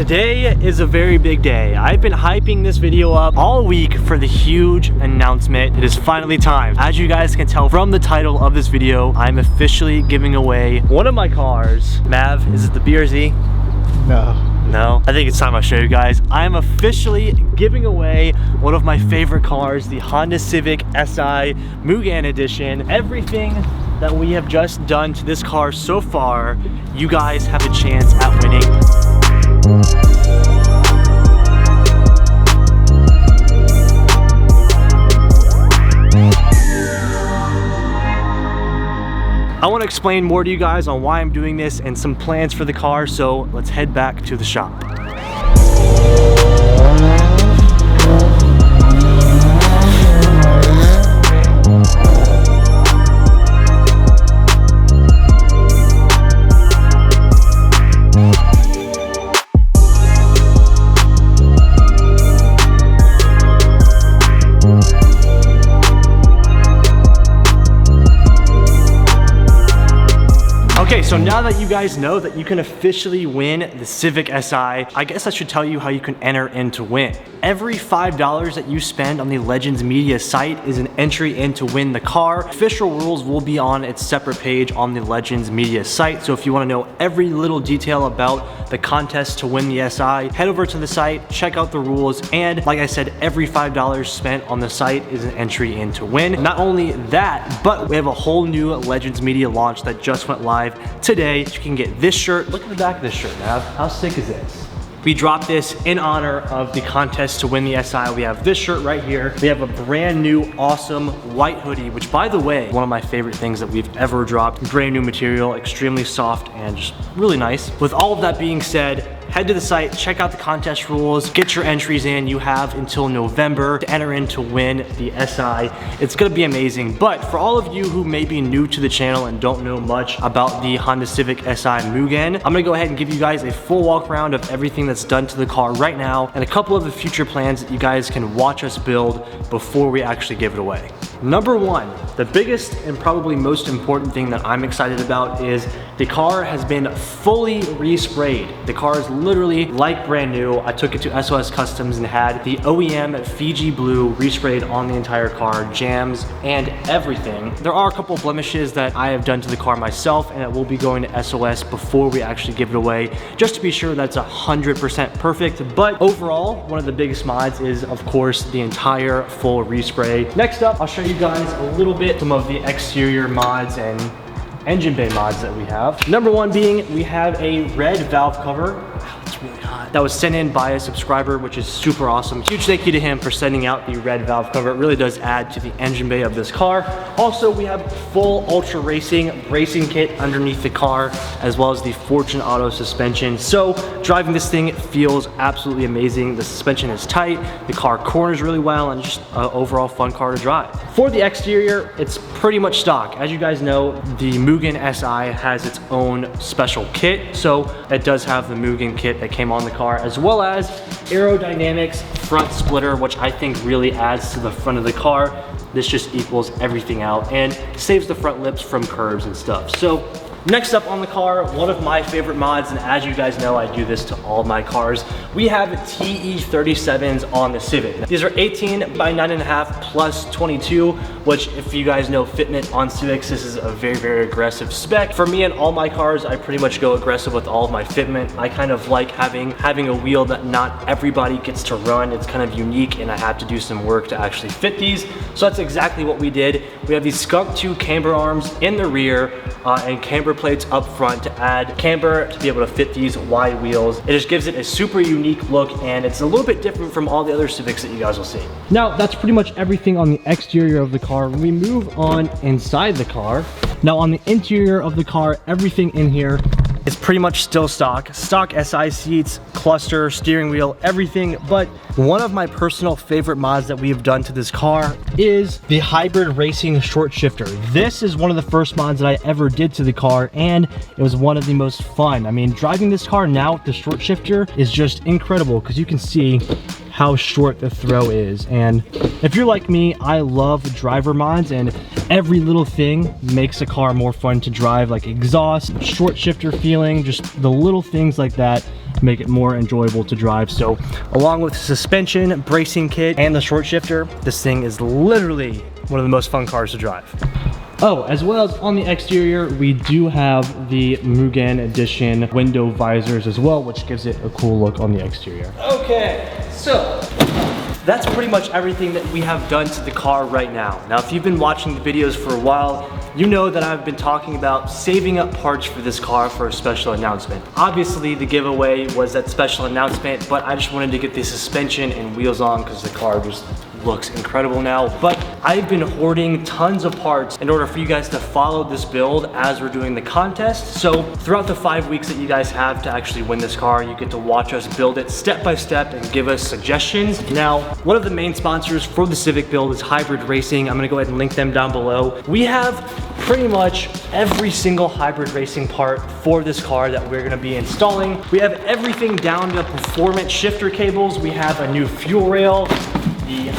Today is a very big day. I've been hyping this video up all week for the huge announcement. It is finally time. As you guys can tell from the title of this video, I'm officially giving away one of my cars. Mav, is it the BRZ? No, I think it's time I show you guys. I am officially giving away one of my favorite cars, the Honda Civic Si Mugen Edition. Everything that we have just done to this car so far, you guys have a chance at winning. I want to explain more to you guys on why I'm doing this and some plans for the car, so let's head back to the shop. Okay, so now that you guys know that you can officially win the Civic Si, I guess I should tell you how you can enter in to win. Every $5 that you spend on the Legends.Media site is an entry in to win the car. Official rules will be on its separate page on the Legends.Media site, so if you want to know every little detail about the contest to win the Si, head over to the site, check out the rules, and like I said, every $5 spent on the site is an entry in to win. Not only that, but we have a whole new Legends.Media launch that just went live today. You can get this shirt. Look at the back of this shirt, Nav. How sick is this? We dropped this in honor of the contest to win the Si. We have this shirt right here. We have a brand new awesome white hoodie, which by the way, one of my favorite things that we've ever dropped. Brand new material, extremely soft and just really nice. With all of that being said, head to the site, check out the contest rules, get your entries in. You have until November to enter in to win the Si. It's gonna be amazing. But for all of you who may be new to the channel and don't know much about the Honda Civic Si Mugen, I'm gonna go ahead and give you guys a full walk around of everything that's done to the car right now and a couple of the future plans that you guys can watch us build before we actually give it away. Number one, the biggest and probably most important thing that I'm excited about is the car has been fully resprayed. The car is literally like brand new. I took it to SOS Customs and had the OEM Fiji Blue resprayed on the entire car, jams and everything. There are a couple blemishes that I have done to the car myself, and it will be going to SOS before we actually give it away, just to be sure that's 100% perfect. But overall, one of the biggest mods is, of course, the entire full respray. Next up, I'll show you guys a little bit some of the exterior mods and engine bay mods that we have. Number one being, we have a red valve cover. Wow, it's really hot. That was sent in by a subscriber, which is super awesome. Huge thank you to him for sending out the red valve cover. It really does add to the engine bay of this car. Also, we have full ultra racing bracing kit underneath the car, as well as the Fortune Auto suspension. So driving this thing feels absolutely amazing. The suspension is tight, the car corners really well, and just an overall fun car to drive. For the exterior, it's pretty much stock. As you guys know, the Mugen Si has its own special kit, so it does have the Mugen kit that came on the car, as well as aerodynamics front splitter, which I think really adds to the front of the car. This just equals everything out and saves the front lips from curves and stuff. So next up on the car, one of my favorite mods, and as you guys know, I do this to all my cars. We have TE37s on the Civic. These are 18 by 9.5 plus 22, which if you guys know fitment on Civics, this is a very, very aggressive spec. For me and all my cars, I pretty much go aggressive with all of my fitment. I kind of like having a wheel that not everybody gets to run. It's kind of unique and I have to do some work to actually fit these. So that's exactly what we did. We have these Skunk 2 camber arms in the rear and camber plates up front to add camber to be able to fit these wide wheels. It just gives it a super unique look, and it's a little bit different from all the other Civics that you guys will see. Now, that's pretty much everything on the exterior of the car. When we move on inside the car, now on the interior of the car, everything in here is pretty much still stock. Stock SI seats, cluster, steering wheel, everything. But one of my personal favorite mods that we have done to this car is the hybrid racing short shifter. This is one of the first mods that I ever did to the car, and it was one of the most fun. I mean, driving this car now with the short shifter is just incredible because you can see how short the throw is. And if you're like me, I love driver mods, and every little thing makes a car more fun to drive, like exhaust, short shifter feeling, just the little things like that make it more enjoyable to drive. So along with the suspension, bracing kit, and the short shifter, this thing is literally one of the most fun cars to drive. Oh, as well as on the exterior, we do have the Mugen Edition window visors as well, which gives it a cool look on the exterior. Okay, so that's pretty much everything that we have done to the car right now. Now, if you've been watching the videos for a while, you know that I've been talking about saving up parts for this car for a special announcement. Obviously, the giveaway was that special announcement, but I just wanted to get the suspension and wheels on because the car just looks incredible now. But I've been hoarding tons of parts in order for you guys to follow this build as we're doing the contest. So throughout the 5 weeks that you guys have to actually win this car, you get to watch us build it step by step and give us suggestions. Now, one of the main sponsors for the Civic build is Hybrid Racing. I'm gonna go ahead and link them down below. We have pretty much every single Hybrid Racing part for this car that we're gonna be installing. We have everything down to performance shifter cables. We have a new fuel rail, the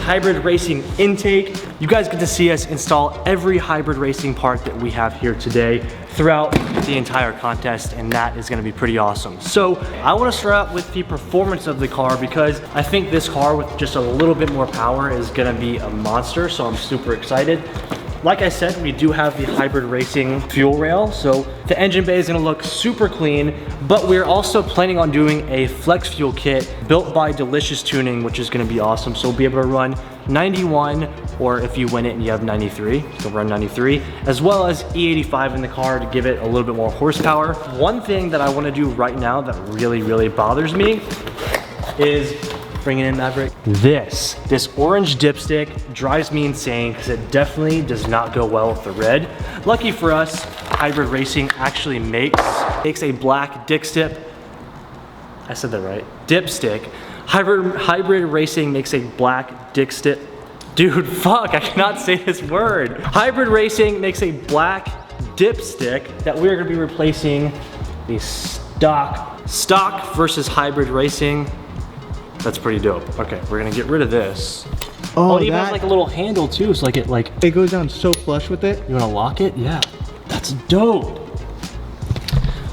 Hybrid Racing intake. You guys get to see us install every Hybrid Racing part that we have here today throughout the entire contest, and that is gonna be pretty awesome. So I wanna start out with the performance of the car because I think this car with just a little bit more power is gonna be a monster, so I'm super excited. Like I said, we do have the Hybrid Racing fuel rail, so the engine bay is gonna look super clean, but we're also planning on doing a flex fuel kit built by Delicious Tuning, which is gonna be awesome. So we'll be able to run 91, or if you win it and you have 93, you'll run 93, as well as E85 in the car to give it a little bit more horsepower. One thing that I wanna do right now that really bothers me is bring it in, Maverick. This orange dipstick drives me insane because it definitely does not go well with the red. Lucky for us, Hybrid Racing actually makes a black dipstick. I said that right. Dipstick. Hybrid Racing makes a black dipstick. Dude, fuck, I cannot say this word. Hybrid Racing makes a black dipstick that we're gonna be replacing the stock versus Hybrid Racing. That's pretty dope. Okay, we're gonna get rid of this. Oh, it even has like a little handle too, so it goes down so flush with it. You wanna lock it? Yeah, that's dope.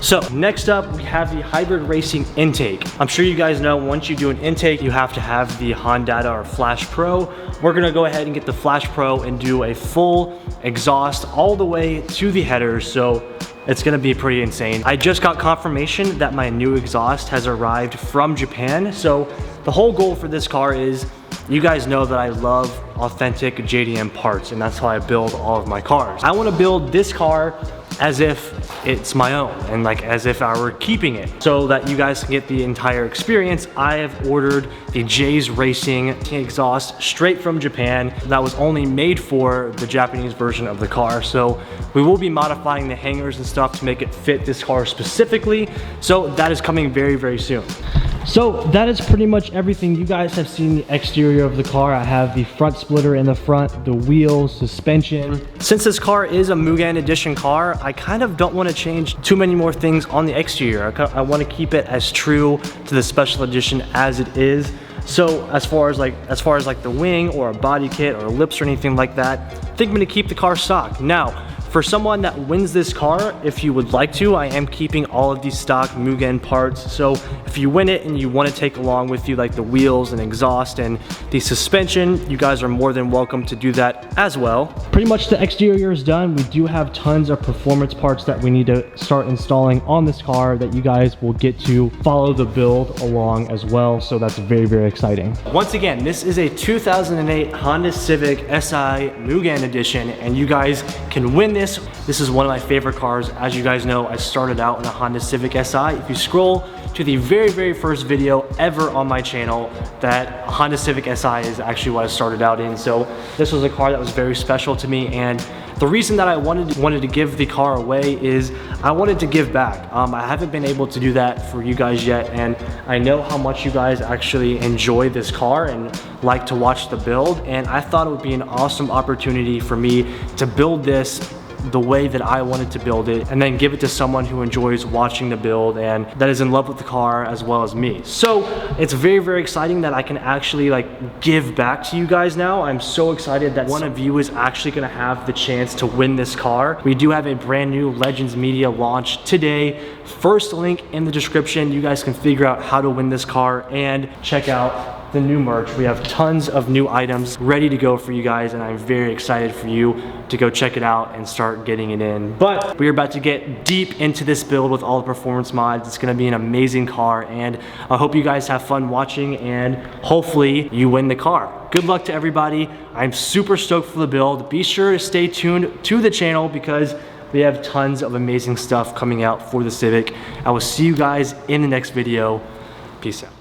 So next up, we have the Hybrid Racing intake. I'm sure you guys know once you do an intake, you have to have the Honda or Flash Pro. We're gonna go ahead and get the Flash Pro and do a full exhaust all the way to the headers. So it's gonna be pretty insane. I just got confirmation that my new exhaust has arrived from Japan. So the whole goal for this car is, you guys know that I love authentic JDM parts, and that's how I build all of my cars. I wanna build this car as if it's my own and like as if I were keeping it, so that you guys can get the entire experience. I have ordered the J's Racing exhaust straight from Japan that was only made for the Japanese version of the car. So we will be modifying the hangers and stuff to make it fit this car specifically. So that is coming very soon. So that is pretty much everything. You guys have seen the exterior of the car. I have the front splitter in the front, the wheels, suspension. Since this car is a Mugen Edition car, I kind of don't want to change too many more things on the exterior. I want to keep it as true to the special edition as it is. So as far as like the wing or a body kit or lips or anything like that, I think I'm going to keep the car stock. Now, for someone that wins this car, if you would like to, I am keeping all of these stock Mugen parts. So if you win it and you want to take along with you like the wheels and exhaust and the suspension, you guys are more than welcome to do that as well. Pretty much the exterior is done. We do have tons of performance parts that we need to start installing on this car that you guys will get to follow the build along as well. So that's very exciting. Once again, this is a 2008 Honda Civic Si Mugen Edition, and you guys can win this. This is one of my favorite cars. As you guys know, I started out in a Honda Civic Si. If you scroll to the very first video ever on my channel, that Honda Civic Si is actually what I started out in. So this was a car that was very special to me, and the reason that I wanted to give the car away is I wanted to give back. I haven't been able to do that for you guys yet, and I know how much you guys actually enjoy this car and like to watch the build, and I thought it would be an awesome opportunity for me to build this the way that I wanted to build it, and then give it to someone who enjoys watching the build and that is in love with the car as well as me. So it's very, very exciting that I can actually like give back to you guys now. I'm so excited that one of you is actually gonna have the chance to win this car. We do have a brand new Legends.Media launch today. First link in the description. You guys can figure out how to win this car and check out the new merch. We have tons of new items ready to go for you guys, and I'm very excited for you to go check it out and start getting it in. But we're about to get deep into this build with all the performance mods. It's gonna be an amazing car, and I hope you guys have fun watching, and hopefully you win the car. Good luck to everybody. I'm super stoked for the build. Be sure to stay tuned to the channel because we have tons of amazing stuff coming out for the Civic. I will see you guys in the next video. Peace out.